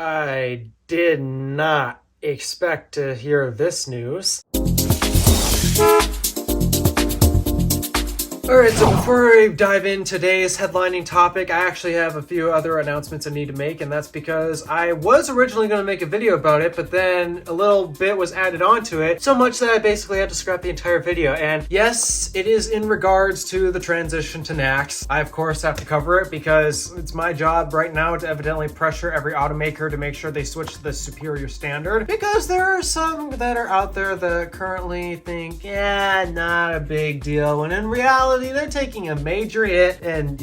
I did not expect to hear this news. Alright, so before we dive in today's headlining topic, I actually have a few other announcements I need to make, and that's because I was originally going to make a video about it, but then a little bit was added onto it, so much that I basically had to scrap the entire video. And yes, it is in regards to the transition to NACS. I, of course, have to cover it because it's my job right now to evidently pressure every automaker to make sure they switch to the superior standard, because there are some that are out there that currently think, yeah, not a big deal, when in reality, they're taking a major hit. And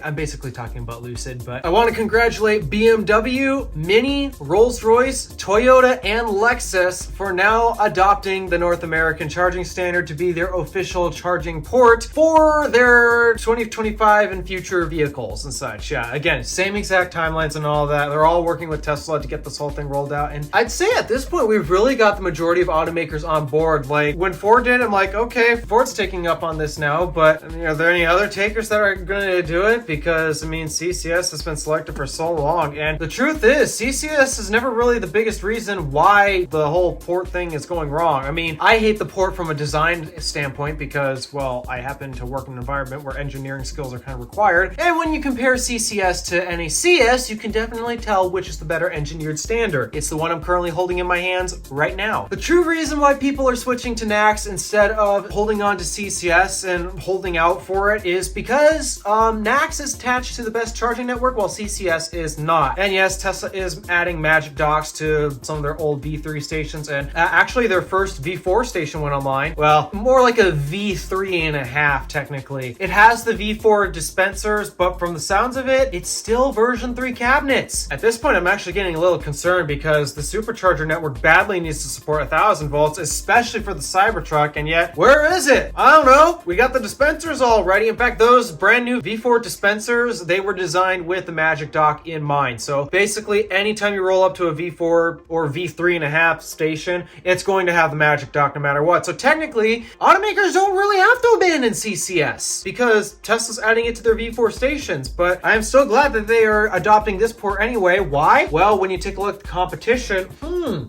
I'm basically talking about Lucid, but I want to congratulate BMW, Mini, Rolls-Royce, Toyota, and Lexus for now adopting the North American charging standard to be their official charging port for their 2025 and future vehicles and such. Yeah, again, same exact timelines and all that. They're all working with Tesla to get this whole thing rolled out. And I'd say at this point, we've really got the majority of automakers on board. Like when Ford did, I'm like, okay, Ford's taking up on this now, but are there any other takers that are going to do it? Because, I mean, CCS has been selected for so long. And the truth is, CCS is never really the biggest reason why the whole port thing is going wrong. I mean, I hate the port from a design standpoint because, well, I happen to work in an environment where engineering skills are kind of required. And when you compare CCS to NACS, you can definitely tell which is the better engineered standard. It's the one I'm currently holding in my hands right now. The true reason why people are switching to NACS instead of holding on to CCS and holding out for it is because NACS is attached to the best charging network while CCS is not. And yes, Tesla is adding magic docks to some of their old V3 stations, and actually their first V4 station went online. Well, more like a V3 and a half technically. It has the V4 dispensers, but from the sounds of it, it's still version 3 cabinets. At this point, I'm actually getting a little concerned because the supercharger network badly needs to support 1,000 volts, especially for the Cybertruck, and yet, where is it? I don't know. We got the dispensers already. In fact, those brand new V4 dispensers, they were designed with the magic dock in mind. So basically, anytime you roll up to a V4 or V3 and a half station, it's going to have the magic dock no matter what. So technically, automakers don't really have to abandon CCS because Tesla's adding it to their V4 stations. But I'm so glad that they are adopting this port anyway. Why? Well, when you take a look at the competition,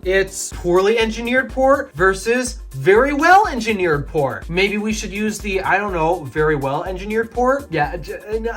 it's poorly engineered port versus very well engineered port. Maybe we should use the, I don't know, very well engineered port. Yeah,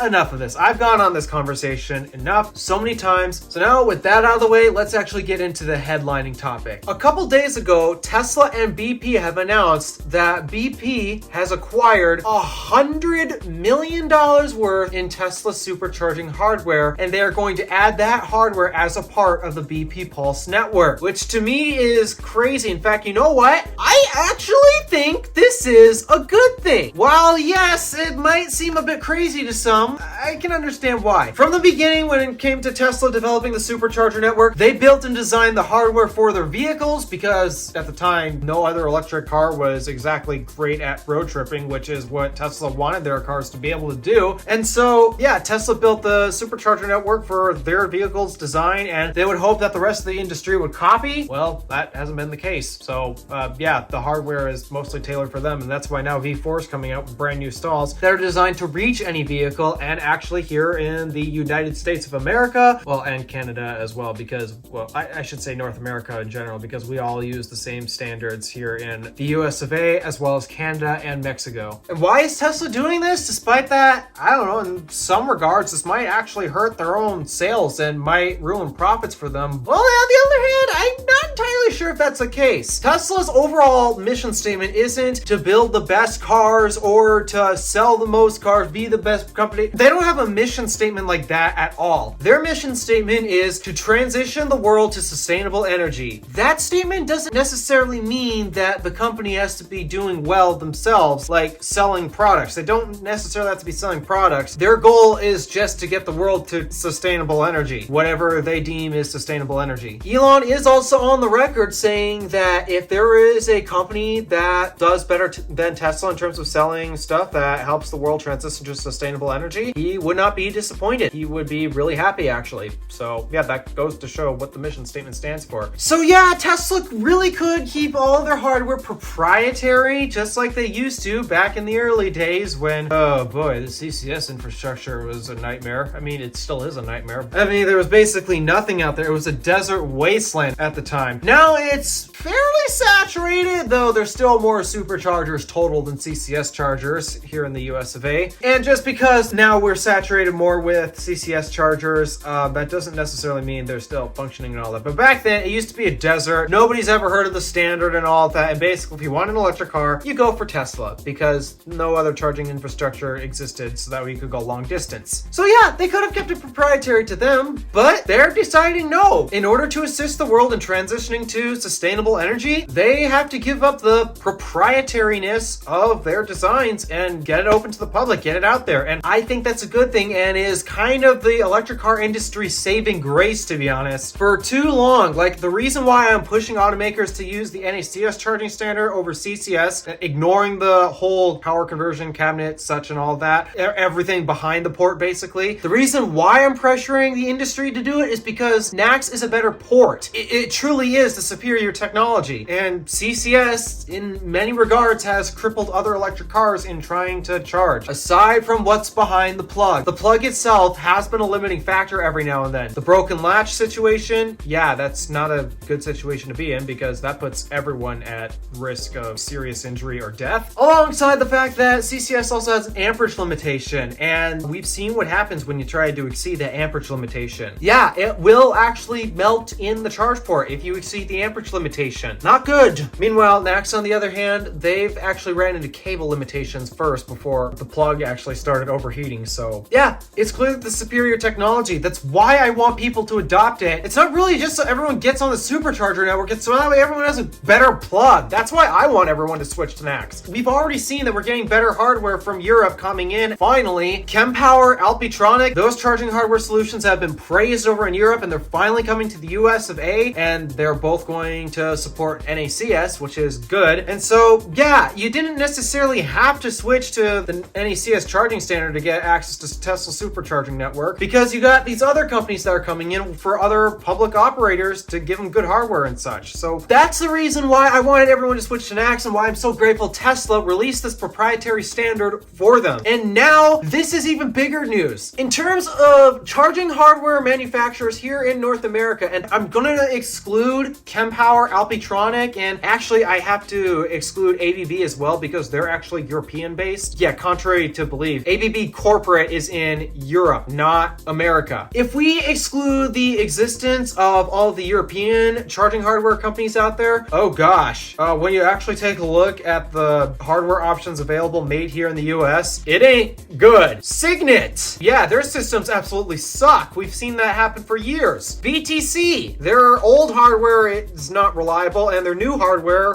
enough of this. I've gone on this conversation enough so many times. So now with that out of the way, let's actually get into the headlining topic. A couple days ago, Tesla and BP have announced that BP has acquired $100 million worth in Tesla supercharging hardware, and they are going to add that hardware as a part of the BP Pulse network, which to me is crazy. In fact, you know what? I actually think this is a good thing. While yes, it might seem a bit crazy to some, I can understand why. From the beginning, when it came to Tesla developing the supercharger network, they built and designed the hardware for their vehicles because at the time, no other electric car was exactly great at road tripping, which is what Tesla wanted their cars to be able to do. And so, yeah, Tesla built the supercharger network for their vehicles' design, and they would hope that the rest of the industry would copy. Well, that hasn't been the case. So, yeah, the hardware is mostly tailored for them, and that's why now V4 is coming out with brand new stalls that are designed to reach any vehicle, and actually here in the United States of America, well, and Canada as well, because, well, I should say North America in general, because we all use the same standards here in the US of A, as well as Canada and Mexico. And why is Tesla doing this? Despite that, I don't know, in some regards, this might actually hurt their own sales and might ruin profits for them. Well, on the other hand, I'm not entirely sure if that's the case. Tesla's overall mission statement isn't to build the best cars or to sell the most cars, be the best company. They don't have a mission statement like that at all. Their mission statement is to transition the world to sustainable energy. That statement doesn't necessarily mean that the company has to be doing well themselves, like selling products. They don't necessarily have to be selling products. Their goal is just to get the world to sustainable energy, whatever they deem is sustainable energy. Elon is also on the record saying that if there is a company that does better than Tesla in terms of selling stuff that helps the world transition to sustainable energy, he would not be disappointed. He would be really happy, actually. So yeah, that goes to show what the mission statement stands for. So yeah, Tesla really could keep all of their hardware proprietary, just like they used to back in the early days when, oh boy, the CCS infrastructure was a nightmare. I mean, it still is a nightmare. I mean, there was basically nothing out there. It was a desert wasteland at the time. Now it's fairly saturated, though there's still more superchargers total than CCS chargers here in the US of A. And just because now we're saturated more with CCS chargers, that doesn't necessarily mean they're still functioning and all that. But back then, it used to be a desert. Nobody's ever heard of the standard and all of that. And basically, if you want an electric car, you go for Tesla because no other charging infrastructure existed so that way you could go long distance. So yeah, they could have kept it proprietary to them, but they're deciding no. In order to assist the world in transitioning to sustainable energy, they have to give up the proprietariness of their designs and get it open to the public, get it out there. And I think that's a good thing and is kind of the electric car industry's saving grace, to be honest. For too long, like the reason why I'm pushing automakers to use the NACS charging standard over CCS, ignoring the whole power conversion cabinet, such and all that, everything behind the port basically. The reason why I'm pressuring the industry to do it is because NACS is a better port. It truly is the superior technology. And CCS, in many regards, has crippled other electric cars in trying to charge. Aside from what's behind the plug itself has been a limiting factor every now and then. The broken latch situation, yeah, that's not a good situation to be in because that puts everyone at risk of serious injury or death. Alongside the fact that CCS also has an amperage limitation, and we've seen what happens when you try to exceed that amperage limitation. Yeah, it will actually melt in the charge port if you exceed the amperage limitation. Not good. Meanwhile, NACS, on the other hand, they've actually ran into cable limitations first before the plug actually started overheating. So yeah, it's clearly the superior technology. That's why I want people to adopt it. It's not really just so everyone gets on the supercharger network. It's so that way everyone has a better plug. That's why I want everyone to switch to NACS. We've already seen that we're getting better hardware from Europe coming in. Finally, Kempower, Alpitronic, those charging hardware solutions have been praised over in Europe and they're finally coming to the US of A, and they're both going to support NACS, which is good. And so yeah, you didn't necessarily have to switch to the NACS charging standard to get access to Tesla Supercharging network because you got these other companies that are coming in for other public operators to give them good hardware and such. So that's the reason why I wanted everyone to switch to NACS and why I'm so grateful Tesla released this proprietary standard for them. And now this is even bigger news. In terms of charging hardware manufacturers here in North America, and I'm gonna exclude Kempower, Alpitronic, and actually I have to exclude ABB as well because they're actually European based. Yeah, contrary to believe, ABB corporate is in Europe, not America. If we exclude the existence of all the European charging hardware companies out there, oh gosh, when you actually take a look at the hardware options available made here in the US, it ain't good. Signet, yeah, their systems absolutely suck. We've seen that happen for years. VTC, their old hardware is not reliable and their new hardware,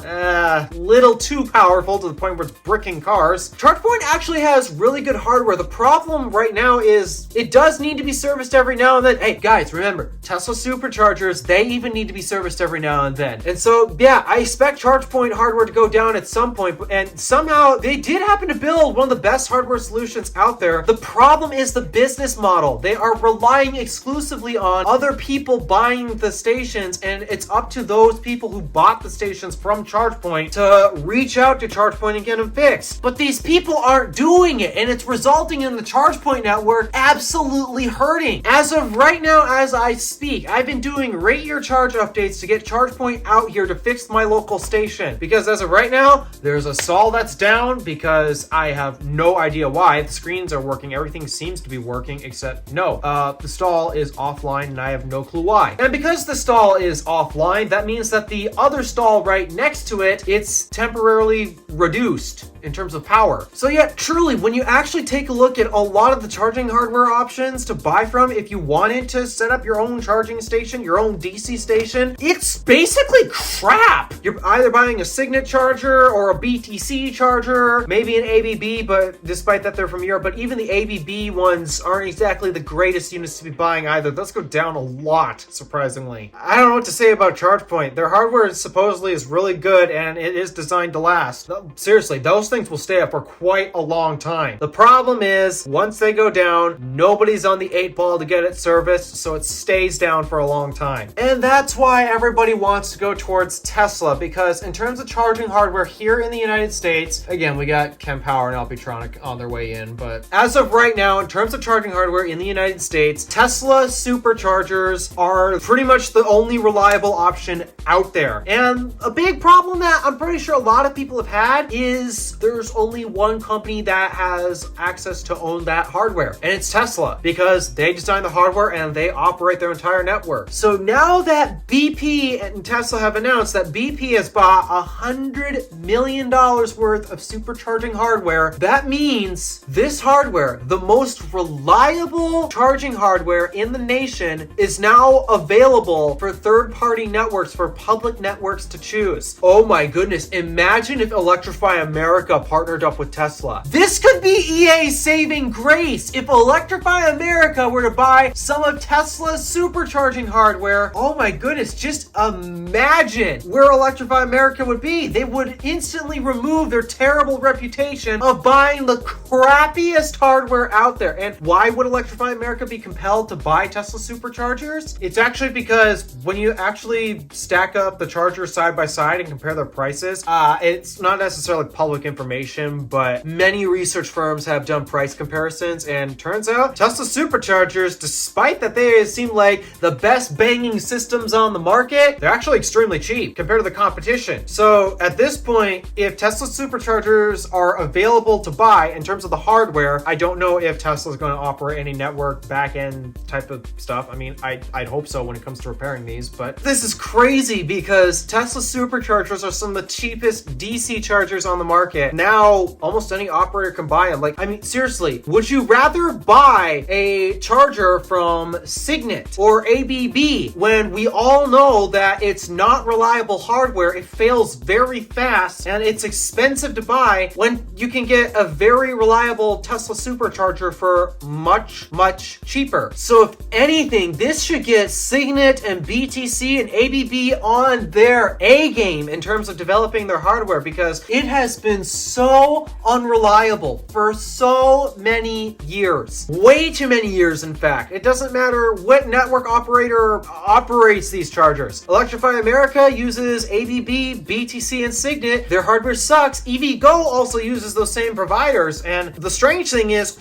little too powerful to the point where it's bricking cars. ChargePoint actually has really good hardware. The problem right now is it does need to be serviced every now and then. Hey guys, remember, Tesla superchargers, they even need to be serviced every now and then. And so yeah, I expect ChargePoint hardware to go down at some point, and somehow they did happen to build one of the best hardware solutions out there. The problem is the business model. They are relying exclusively on other people buying the stations, and it's up to those people who bought the stations from ChargePoint to reach out to ChargePoint and get them fixed. But these people aren't doing it, and it's resulting in the ChargePoint network absolutely hurting. As of right now, as I speak, I've been doing rate your charge updates to get ChargePoint out here to fix my local station, because as of right now, there's a stall that's down because I have no idea why. The screens are working, everything seems to be working, except no, the stall is offline and I have no clue why. And because the stall is offline, that means that the other stall right next to it, it's temporarily reduced. in terms of power. So yeah, truly, when you actually take a look at a lot of the charging hardware options to buy from, if you wanted to set up your own charging station, your own DC station, it's basically crap. You're either buying a Signet charger or a BTC charger, maybe an ABB, but despite that they're from Europe, but even the ABB ones aren't exactly the greatest units to be buying either. Those go down a lot, surprisingly. I don't know what to say about ChargePoint. Their hardware supposedly is really good and it is designed to last. Seriously, those things will stay up for quite a long time. The problem is, once they go down, nobody's on the 8-ball to get it serviced, so it stays down for a long time. And that's why everybody wants to go towards Tesla, because in terms of charging hardware here in the United States, again, we got Kempower and Alpitronic on their way in, but as of right now, in terms of charging hardware in the United States, Tesla superchargers are pretty much the only reliable option out there. And a big problem that I'm pretty sure a lot of people have had is there's only one company that has access to own that hardware, and it's Tesla, because they design the hardware and they operate their entire network. So now that BP and Tesla have announced that BP has bought $100 million worth of supercharging hardware, that means this hardware, the most reliable charging hardware in the nation, is now available for third-party networks, for public networks to choose. Oh my goodness, imagine if Electrify America partnered up with Tesla. This could be EA's saving grace. If Electrify America were to buy some of Tesla's supercharging hardware, oh my goodness, just imagine where Electrify America would be. They would instantly remove their terrible reputation of buying the crappiest hardware out there. And why would Electrify America be compelled to buy Tesla superchargers? It's actually because when you actually stack up the chargers side by side and compare their prices, it's not necessarily public information, but many research firms have done price comparisons, and turns out Tesla superchargers, despite that they seem like the best banging systems on the market, they're actually extremely cheap compared to the competition. So at this point, if Tesla superchargers are available to buy in terms of the hardware, I don't know if Tesla's going to offer any network back-end type of stuff. I mean, I'd hope so when it comes to repairing these, but this is crazy because Tesla superchargers are some of the cheapest DC chargers on the market. Now, almost any operator can buy them. Like, I mean, seriously, would you rather buy a charger from Signet or ABB when we all know that it's not reliable hardware, it fails very fast, and it's expensive to buy, when you can get a very reliable Tesla supercharger for much, much cheaper? So if anything, this should get Signet and BTC and ABB on their A game in terms of developing their hardware, because it has been so unreliable for so many years. Way too many years, in fact. It doesn't matter what network operator operates these chargers. Electrify America uses ABB, BTC, and Signet. Their hardware sucks. EVgo also uses those same providers, and the strange thing is,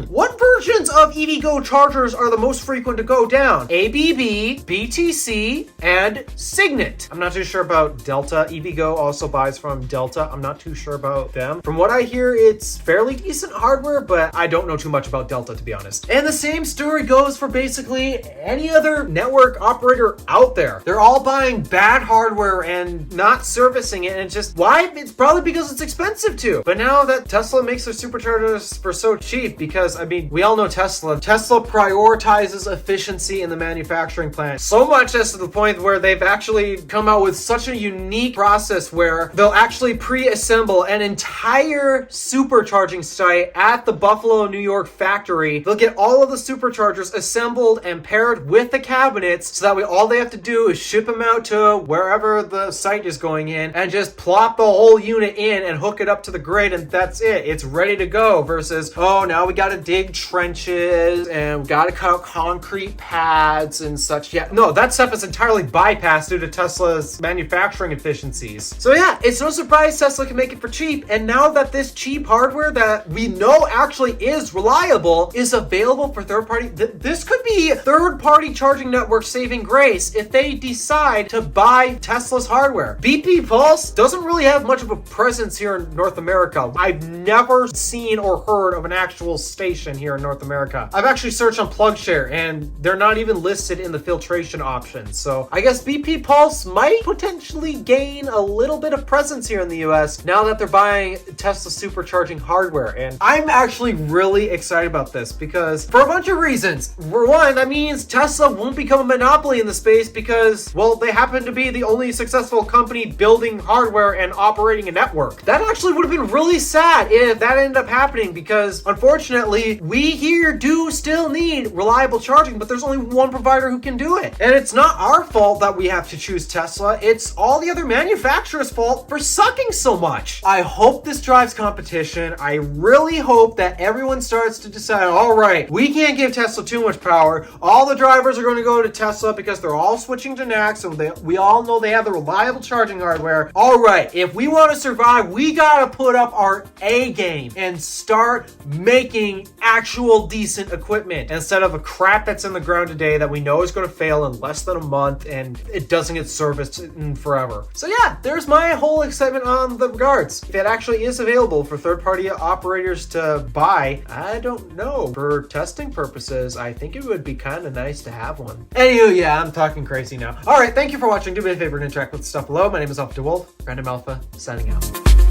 what versions of EVgo chargers are the most frequent to go down? ABB, BTC, and Signet. I'm not too sure about Delta. EVgo also buys from Delta. I'm not too sure about them. From what I hear, it's fairly decent hardware, but I don't know too much about Delta, to be honest. And the same story goes for basically any other network operator out there. They're all buying bad hardware and not servicing it, and it's just, why? It's probably because it's expensive to. But now that Tesla makes their superchargers for so cheap, because, I mean, we all know Tesla. Tesla prioritizes efficiency in the manufacturing plant, so much as to the point where they've actually come out with such a unique process where they'll actually pre-assemble an entire supercharging site at the Buffalo, New York factory. They'll get all of the superchargers assembled and paired with the cabinets, so that way all they have to do is ship them out to wherever the site is going in and just plop the whole unit in and hook it up to the grid, and that's it. It's ready to go, versus, oh, now we gotta dig trenches and we gotta cut out concrete pads and such. Yeah, no, that stuff is entirely bypassed due to Tesla's manufacturing efficiencies. So yeah, it's no surprise Tesla can make it for cheap, and now that this cheap hardware that we know actually is reliable is available for third-party, this could be third-party charging network saving grace if they decide to buy Tesla's hardware. BP Pulse doesn't really have much of a presence here in North America. I've never seen or heard of an actual station here in North America. I've actually searched on PlugShare and they're not even listed in the filtration options. So I guess BP Pulse might potentially gain a little bit of presence here in the US now that they're buying Tesla supercharging hardware. And I'm actually really excited about this because for a bunch of reasons. For one, that means Tesla won't become a monopoly in the space because, well, they happen to be the only successful company building hardware and operating a network. That actually would have been really sad if that ended up happening because, unfortunately, we here do still need reliable charging, but there's only one provider who can do it. And it's not our fault that we have to choose Tesla. It's all the other manufacturers' fault for sucking so much. I hope this drives competition. I really hope that everyone starts to decide, all right, we can't give Tesla too much power. All the drivers are going to go to Tesla because they're all switching to NACS, and we all know they have the reliable charging hardware. All right, if we want to survive, we got to put up our A game and start making actual decent equipment instead of a crap that's in the ground today that we know is going to fail in less than a month and it doesn't get serviced in forever. So yeah, there's my whole excitement on the regards. If it actually is available for third-party operators to buy, I don't know. For testing purposes, I think it would be kind of nice to have one. Anywho, yeah, I'm talking crazy now. All right, thank you for watching. Do me a favor and interact with the stuff below. My name is DeWolf, Random Alpha, signing out.